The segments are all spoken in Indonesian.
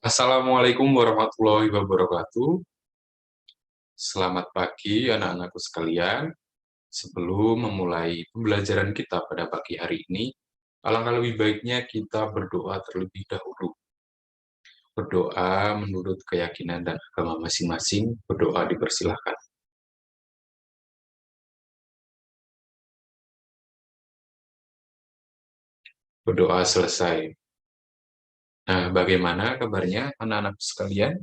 Assalamualaikum warahmatullahi wabarakatuh. Selamat pagi anak-anakku sekalian. Sebelum memulai pembelajaran kita pada pagi hari ini, alangkah lebih baiknya kita berdoa terlebih dahulu. Berdoa menurut keyakinan dan agama masing-masing, berdoa dipersilahkan. Berdoa selesai. Nah, bagaimana kabarnya anak-anak sekalian?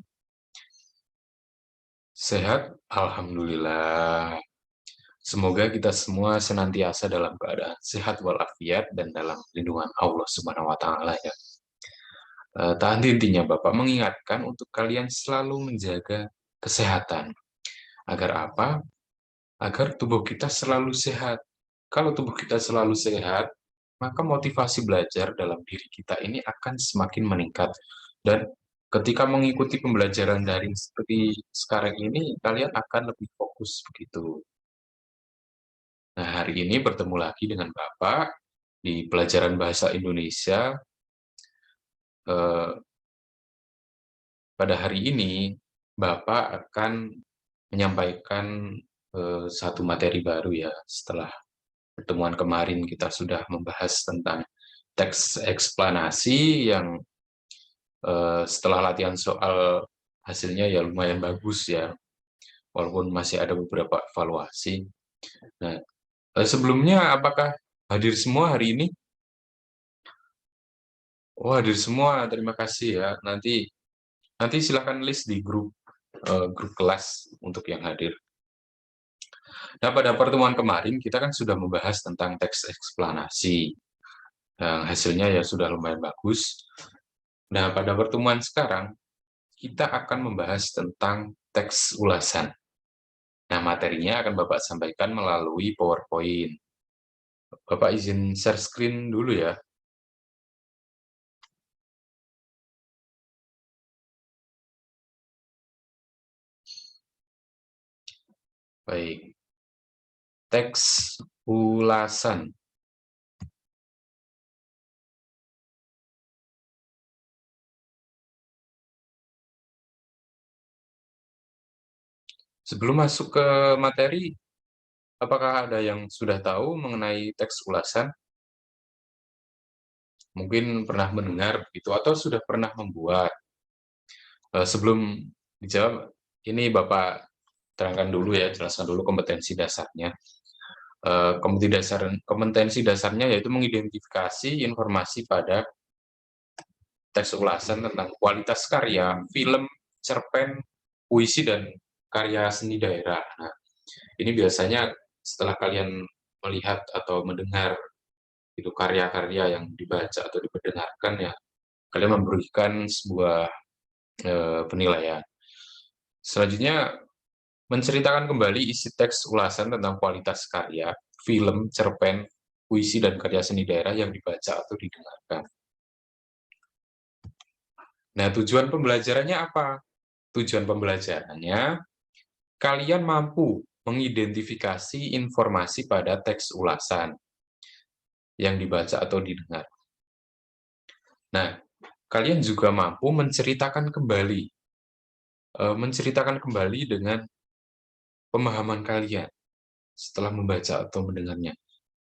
Sehat? Alhamdulillah. Semoga kita semua senantiasa dalam keadaan sehat walafiat dan dalam lindungan Allah Subhanahu wa taala ya. Tak henti-hentinya Bapak mengingatkan untuk kalian selalu menjaga kesehatan. Agar apa? Agar tubuh kita selalu sehat. Kalau tubuh kita selalu sehat, maka motivasi belajar dalam diri kita ini akan semakin meningkat. Dan ketika mengikuti pembelajaran daring seperti sekarang ini, kalian akan lebih fokus begitu. Nah, hari ini bertemu lagi dengan Bapak di pelajaran Bahasa Indonesia. Pada hari ini, Bapak akan menyampaikan satu materi baru ya. Setelah pertemuan kemarin kita sudah membahas tentang teks eksplanasi yang setelah latihan soal hasilnya ya lumayan bagus ya, walaupun masih ada beberapa evaluasi. Nah, sebelumnya apakah hadir semua hari ini? Oh, hadir semua, terima kasih ya. Nanti silakan list di grup kelas untuk yang hadir. Nah, pada pertemuan kemarin kita kan sudah membahas tentang teks eksplanasi. Yang hasilnya ya sudah lumayan bagus. Nah, pada pertemuan sekarang kita akan membahas tentang teks ulasan. Nah, materinya akan Bapak sampaikan melalui PowerPoint. Bapak izin share screen dulu ya. Baik. Teks ulasan. Sebelum masuk ke materi, apakah ada yang sudah tahu mengenai teks ulasan? Mungkin pernah mendengar begitu atau sudah pernah membuat. Sebelum dijawab, ini Bapak terangkan dulu ya, jelaskan dulu kompetensi dasarnya. Kompetensi dasarnya yaitu mengidentifikasi informasi pada teks ulasan tentang kualitas karya, film, cerpen, puisi, dan karya seni daerah. Nah, ini biasanya setelah kalian melihat atau mendengar itu karya-karya yang dibaca atau diperdengarkan ya, kalian memberikan sebuah penilaian. Selanjutnya, menceritakan kembali isi teks ulasan tentang kualitas karya, film, cerpen, puisi, dan karya seni daerah yang dibaca atau didengarkan. Nah, tujuan pembelajarannya apa? Tujuan pembelajarannya, kalian mampu mengidentifikasi informasi pada teks ulasan yang dibaca atau didengar. Nah, kalian juga mampu menceritakan kembali dengan pemahaman kalian setelah membaca atau mendengarnya.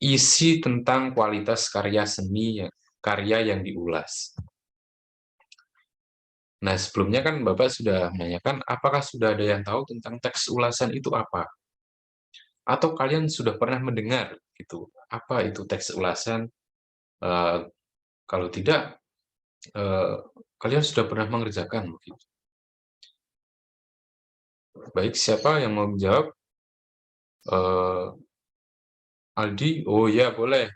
Isi tentang kualitas karya seni, karya yang diulas. Nah, sebelumnya kan Bapak sudah menanyakan, apakah sudah ada yang tahu tentang teks ulasan itu apa? Atau kalian sudah pernah mendengar gitu, apa itu teks ulasan? Eh, Kalau tidak, kalian sudah pernah mengerjakan begitu. Baik, siapa yang mau menjawab? Aldi? Oh ya, boleh.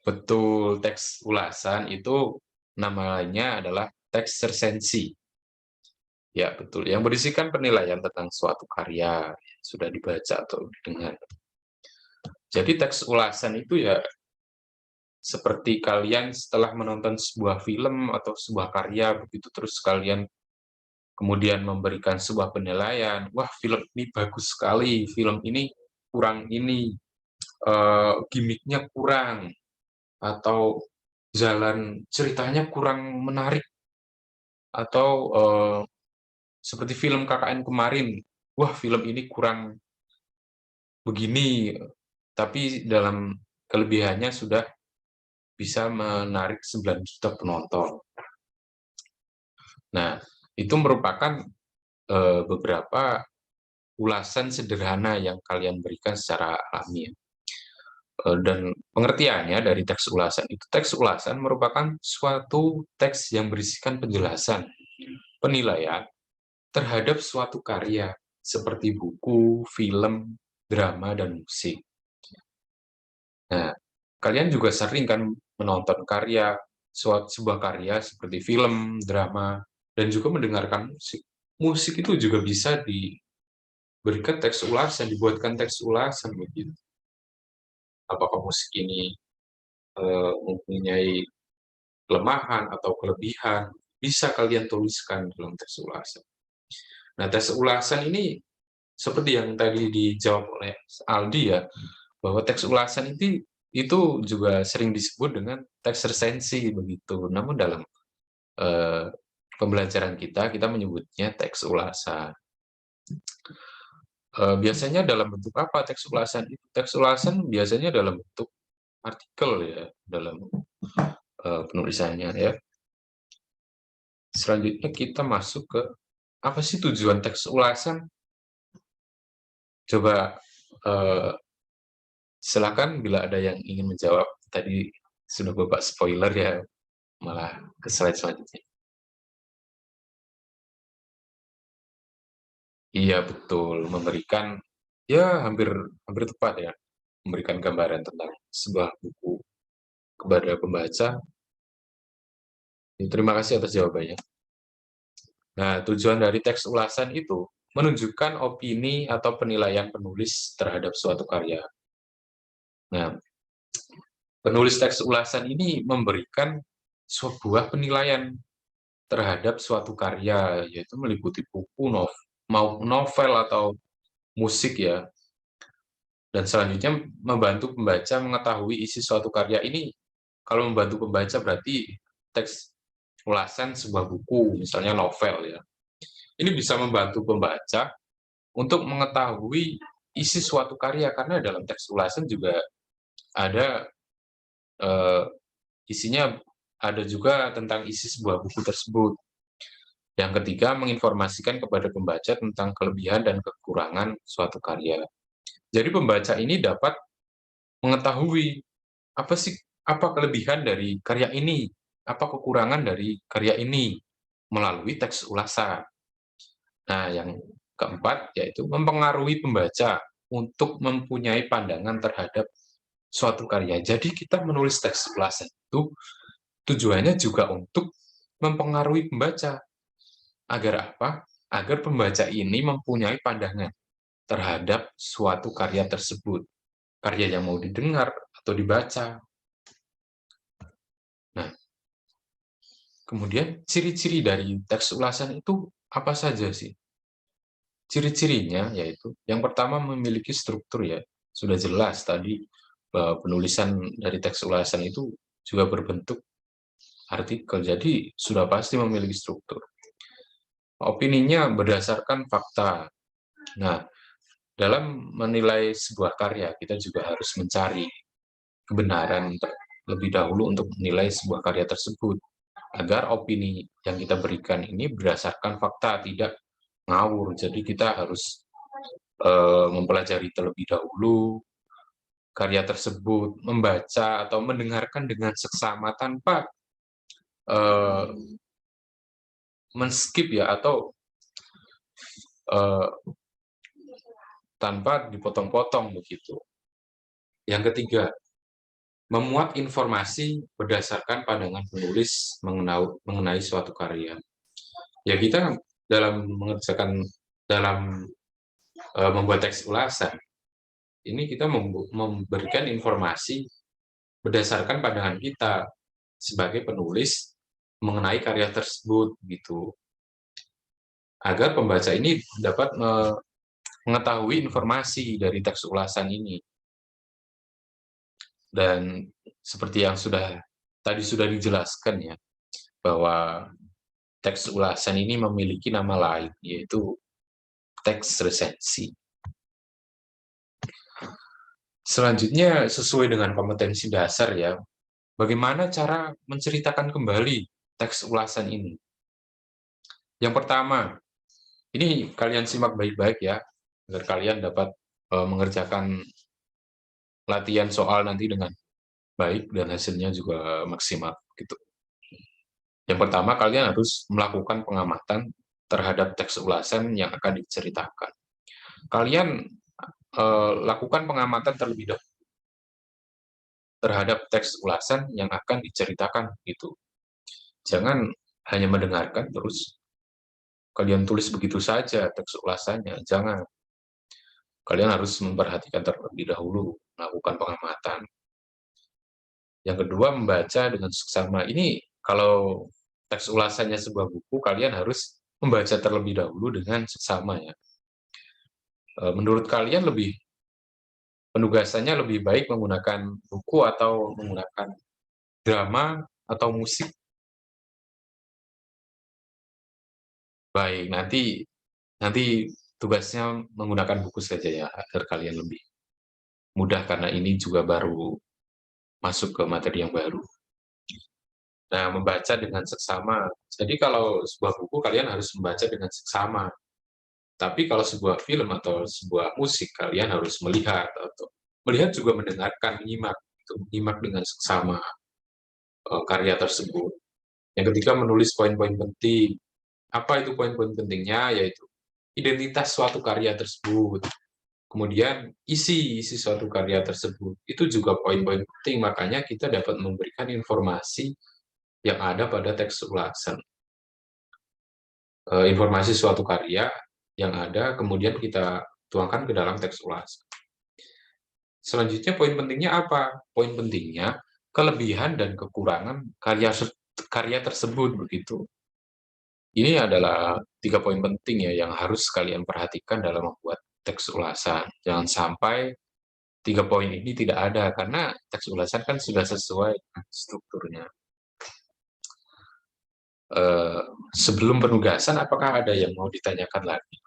Betul, teks ulasan itu namanya adalah teks resensi. Ya, betul. Yang berisikan penilaian tentang suatu karya yang sudah dibaca atau didengar. Jadi teks ulasan itu ya seperti kalian setelah menonton sebuah film atau sebuah karya begitu terus kalian kemudian memberikan sebuah penilaian, wah film ini bagus sekali, film ini kurang ini, gimmicknya kurang, atau jalan ceritanya kurang menarik, atau seperti film KKN kemarin, wah film ini kurang begini, tapi dalam kelebihannya sudah bisa menarik 9 juta penonton. Nah, itu merupakan beberapa ulasan sederhana yang kalian berikan secara alami. Dan pengertiannya dari teks ulasan itu, teks ulasan merupakan suatu teks yang berisikan penjelasan, penilaian terhadap suatu karya seperti buku, film, drama, dan musik. Nah, kalian juga sering kan menonton sebuah karya seperti film, drama, dan juga mendengarkan musik. Musik itu juga bisa diberikan teks ulasan, dibuatkan teks ulasan begitu. Apakah musik ini mempunyai kelemahan atau kelebihan, bisa kalian tuliskan dalam teks ulasan. Nah, tes ulasan ini seperti yang tadi dijawab oleh Aldi ya, bahwa teks ulasan itu juga sering disebut dengan teks resensi begitu. Namun dalam eh, pembelajaran kita menyebutnya teks ulasan. Biasanya dalam bentuk apa teks ulasan itu? Teks ulasan biasanya dalam bentuk artikel ya, dalam penulisannya ya. Selanjutnya kita masuk ke apa sih tujuan teks ulasan? Coba silakan bila ada yang ingin menjawab. Tadi sudah Bapak spoiler ya, malah ke slide selanjutnya. Iya betul, memberikan ya hampir hampir tepat ya, memberikan gambaran tentang sebuah buku kepada pembaca. Terima kasih atas jawabannya. Nah, tujuan dari teks ulasan itu menunjukkan opini atau penilaian penulis terhadap suatu karya. Nah, penulis teks ulasan ini memberikan sebuah penilaian terhadap suatu karya, yaitu meliputi buku, novel atau musik ya. Dan selanjutnya membantu pembaca mengetahui isi suatu karya ini. Kalau membantu pembaca berarti teks ulasan sebuah buku, misalnya novel ya. Ini bisa membantu pembaca untuk mengetahui isi suatu karya, karena dalam teks ulasan juga ada eh, isinya, ada juga tentang isi sebuah buku tersebut. Yang ketiga, menginformasikan kepada pembaca tentang kelebihan dan kekurangan suatu karya. Jadi pembaca ini dapat mengetahui apa kelebihan dari karya ini, apa kekurangan dari karya ini melalui teks ulasan. Nah, yang keempat yaitu mempengaruhi pembaca untuk mempunyai pandangan terhadap suatu karya. Jadi kita menulis teks ulasan itu tujuannya juga untuk mempengaruhi pembaca. Agar apa? Agar pembaca ini mempunyai pandangan terhadap suatu karya tersebut. Karya yang mau didengar atau dibaca. Nah, kemudian ciri-ciri dari teks ulasan itu apa saja sih? Ciri-cirinya yaitu yang pertama memiliki struktur ya. Sudah jelas tadi bahwa penulisan dari teks ulasan itu juga berbentuk artikel, jadi sudah pasti memiliki struktur. Opininya berdasarkan fakta. Nah, dalam menilai sebuah karya, kita juga harus mencari kebenaran terlebih dahulu untuk menilai sebuah karya tersebut, agar opini yang kita berikan ini berdasarkan fakta, tidak ngawur. Jadi kita harus mempelajari terlebih dahulu karya tersebut, membaca atau mendengarkan dengan seksama tanpa men-skip ya, atau tanpa dipotong-potong begitu. Yang ketiga, memuat informasi berdasarkan pandangan penulis mengenai suatu karya. Ya kita dalam membuat teks ulasan, ini kita memberikan informasi berdasarkan pandangan kita sebagai penulis mengenai karya tersebut gitu. Agar pembaca ini dapat mengetahui informasi dari teks ulasan ini. Dan seperti yang sudah tadi sudah dijelaskan ya, bahwa teks ulasan ini memiliki nama lain, yaitu teks resensi. Selanjutnya, sesuai dengan kompetensi dasar ya, bagaimana cara menceritakan kembali teks ulasan ini? Yang pertama, ini kalian simak baik-baik ya, agar kalian dapat mengerjakan latihan soal nanti dengan baik dan hasilnya juga maksimal gitu. Yang pertama, kalian harus melakukan pengamatan terhadap teks ulasan yang akan diceritakan. Kalian lakukan pengamatan terlebih dahulu terhadap teks ulasan yang akan diceritakan gitu. Jangan hanya mendengarkan terus kalian tulis begitu saja teks ulasannya. Jangan. Kalian harus memperhatikan terlebih dahulu, melakukan pengamatan. Yang kedua, membaca dengan seksama. Ini kalau teks ulasannya sebuah buku, kalian harus membaca terlebih dahulu dengan seksama ya. Menurut kalian penugasannya lebih baik menggunakan buku atau menggunakan drama atau musik? Baik, nanti tugasnya menggunakan buku saja ya, agar kalian lebih mudah karena ini juga baru masuk ke materi yang baru. Nah, membaca dengan seksama. Jadi kalau sebuah buku kalian harus membaca dengan seksama. Tapi kalau sebuah film atau sebuah musik kalian harus melihat atau melihat juga mendengarkan, menyimak, menyimak dengan seksama karya tersebut. Yang ketiga, menulis poin-poin penting. Apa itu poin-poin pentingnya? Yaitu identitas suatu karya tersebut. Kemudian isi suatu karya tersebut. Itu juga poin-poin penting, makanya kita dapat memberikan informasi yang ada pada teks ulasan. Informasi suatu karya yang ada, kemudian kita tuangkan ke dalam teks ulasan. Selanjutnya, poin pentingnya apa? Poin pentingnya, kelebihan dan kekurangan karya tersebut, begitu. Ini adalah 3 poin penting ya yang harus kalian perhatikan dalam membuat teks ulasan. Jangan sampai 3 poin ini tidak ada, karena teks ulasan kan sudah sesuai strukturnya. Sebelum penugasan, apakah ada yang mau ditanyakan lagi?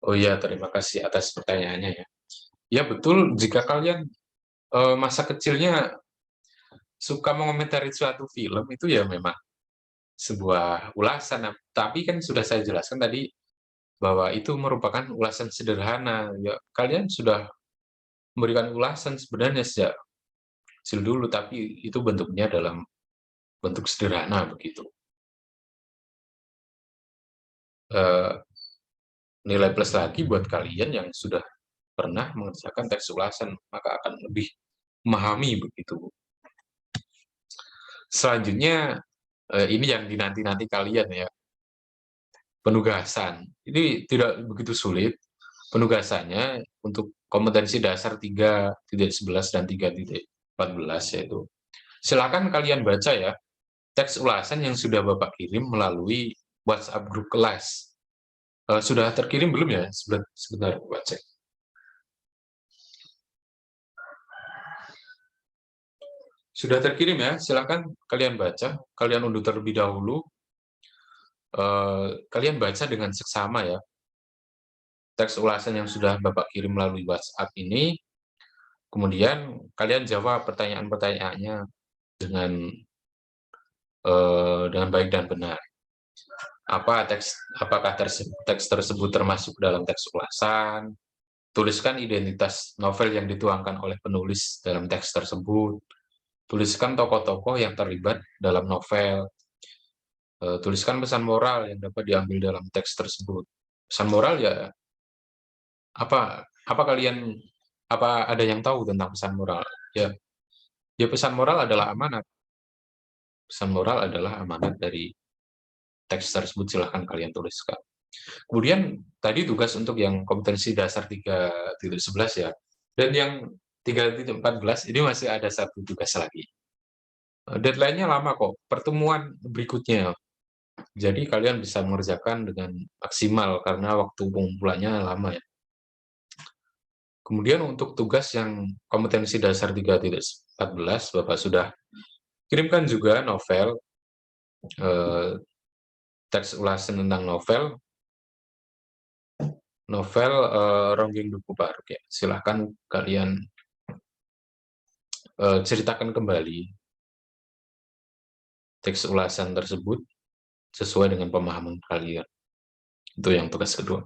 Oh iya, terima kasih atas pertanyaannya ya. Ya betul, jika kalian masa kecilnya suka mengomentari suatu film, itu ya memang sebuah ulasan. Tapi kan sudah saya jelaskan tadi bahwa itu merupakan ulasan sederhana. Ya, kalian sudah memberikan ulasan sebenarnya sejak kecil dulu, tapi itu bentuknya dalam bentuk sederhana begitu. Eh, Nilai plus lagi buat kalian yang sudah pernah mengerjakan teks ulasan, maka akan lebih memahami begitu. Selanjutnya, ini yang dinanti-nanti kalian ya, penugasan. Ini tidak begitu sulit. Penugasannya untuk kompetensi dasar 3.11 dan 3.14 yaitu. Silakan kalian baca ya, teks ulasan yang sudah Bapak kirim melalui WhatsApp grup kelas. Sudah terkirim belum ya? Sebentar, Bapak cek. Sudah terkirim ya, silakan kalian baca, kalian unduh terlebih dahulu, kalian baca dengan seksama ya, teks ulasan yang sudah Bapak kirim melalui WhatsApp ini, kemudian kalian jawab pertanyaan-pertanyaannya dengan baik dan benar. Apakah teks tersebut termasuk dalam teks ulasan? Tuliskan identitas novel yang dituangkan oleh penulis dalam teks tersebut. Tuliskan tokoh-tokoh yang terlibat dalam novel. Tuliskan pesan moral yang dapat diambil dalam teks tersebut. Pesan moral ya apa ada yang tahu tentang pesan moral? Ya pesan moral adalah amanat. Pesan moral adalah amanat dari teks tersebut, silahkan kalian tuliskan. Kemudian tadi tugas untuk yang kompetensi dasar 3.11 ya. Dan yang 3.14 ini masih ada satu tugas lagi. Deadline-nya lama kok, pertemuan berikutnya. Jadi kalian bisa mengerjakan dengan maksimal karena waktu pengumpulannya lama ya. Kemudian untuk tugas yang kompetensi dasar 3.14, Bapak sudah kirimkan juga novel, teks ulasan tentang novel Ronggeng Duku Baruk ya. Silahkan kalian ceritakan kembali teks ulasan tersebut sesuai dengan pemahaman kalian. Itu yang tugas kedua.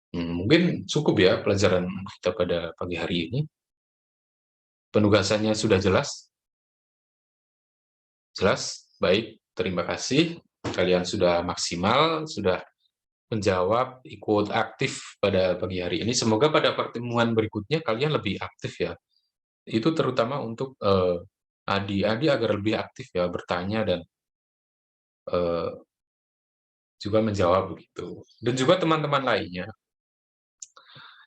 Mungkin cukup ya pelajaran kita pada pagi hari ini. Penugasannya sudah jelas? Jelas? Baik, terima kasih. Kalian sudah maksimal, sudah menjawab, ikut aktif pada pagi hari ini. Semoga pada pertemuan berikutnya kalian lebih aktif ya. Itu terutama untuk adik-adik agar lebih aktif ya, bertanya dan juga menjawab begitu. Dan juga teman-teman lainnya.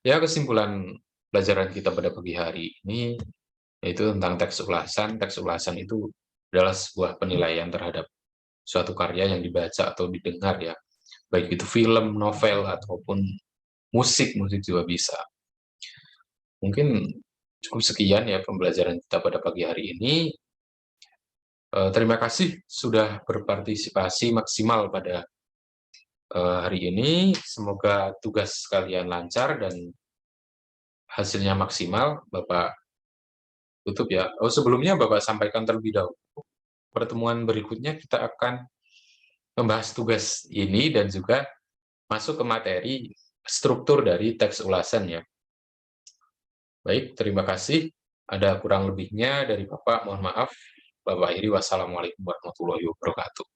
Ya, kesimpulan pelajaran kita pada pagi hari ini yaitu tentang teks ulasan. Teks ulasan itu adalah sebuah penilaian terhadap suatu karya yang dibaca atau didengar ya. Baik itu film, novel, ataupun musik juga bisa. Mungkin cukup sekian ya pembelajaran kita pada pagi hari ini. Terima kasih sudah berpartisipasi maksimal pada hari ini. Semoga tugas kalian lancar dan hasilnya maksimal. Bapak tutup ya. Oh, sebelumnya Bapak sampaikan terlebih dahulu. Pertemuan berikutnya kita akan membahas tugas ini dan juga masuk ke materi struktur dari teks ulasan ya. Baik, terima kasih. Ada kurang lebihnya dari Bapak, mohon maaf. Bapak akhiri, wassalamualaikum warahmatullahi wabarakatuh.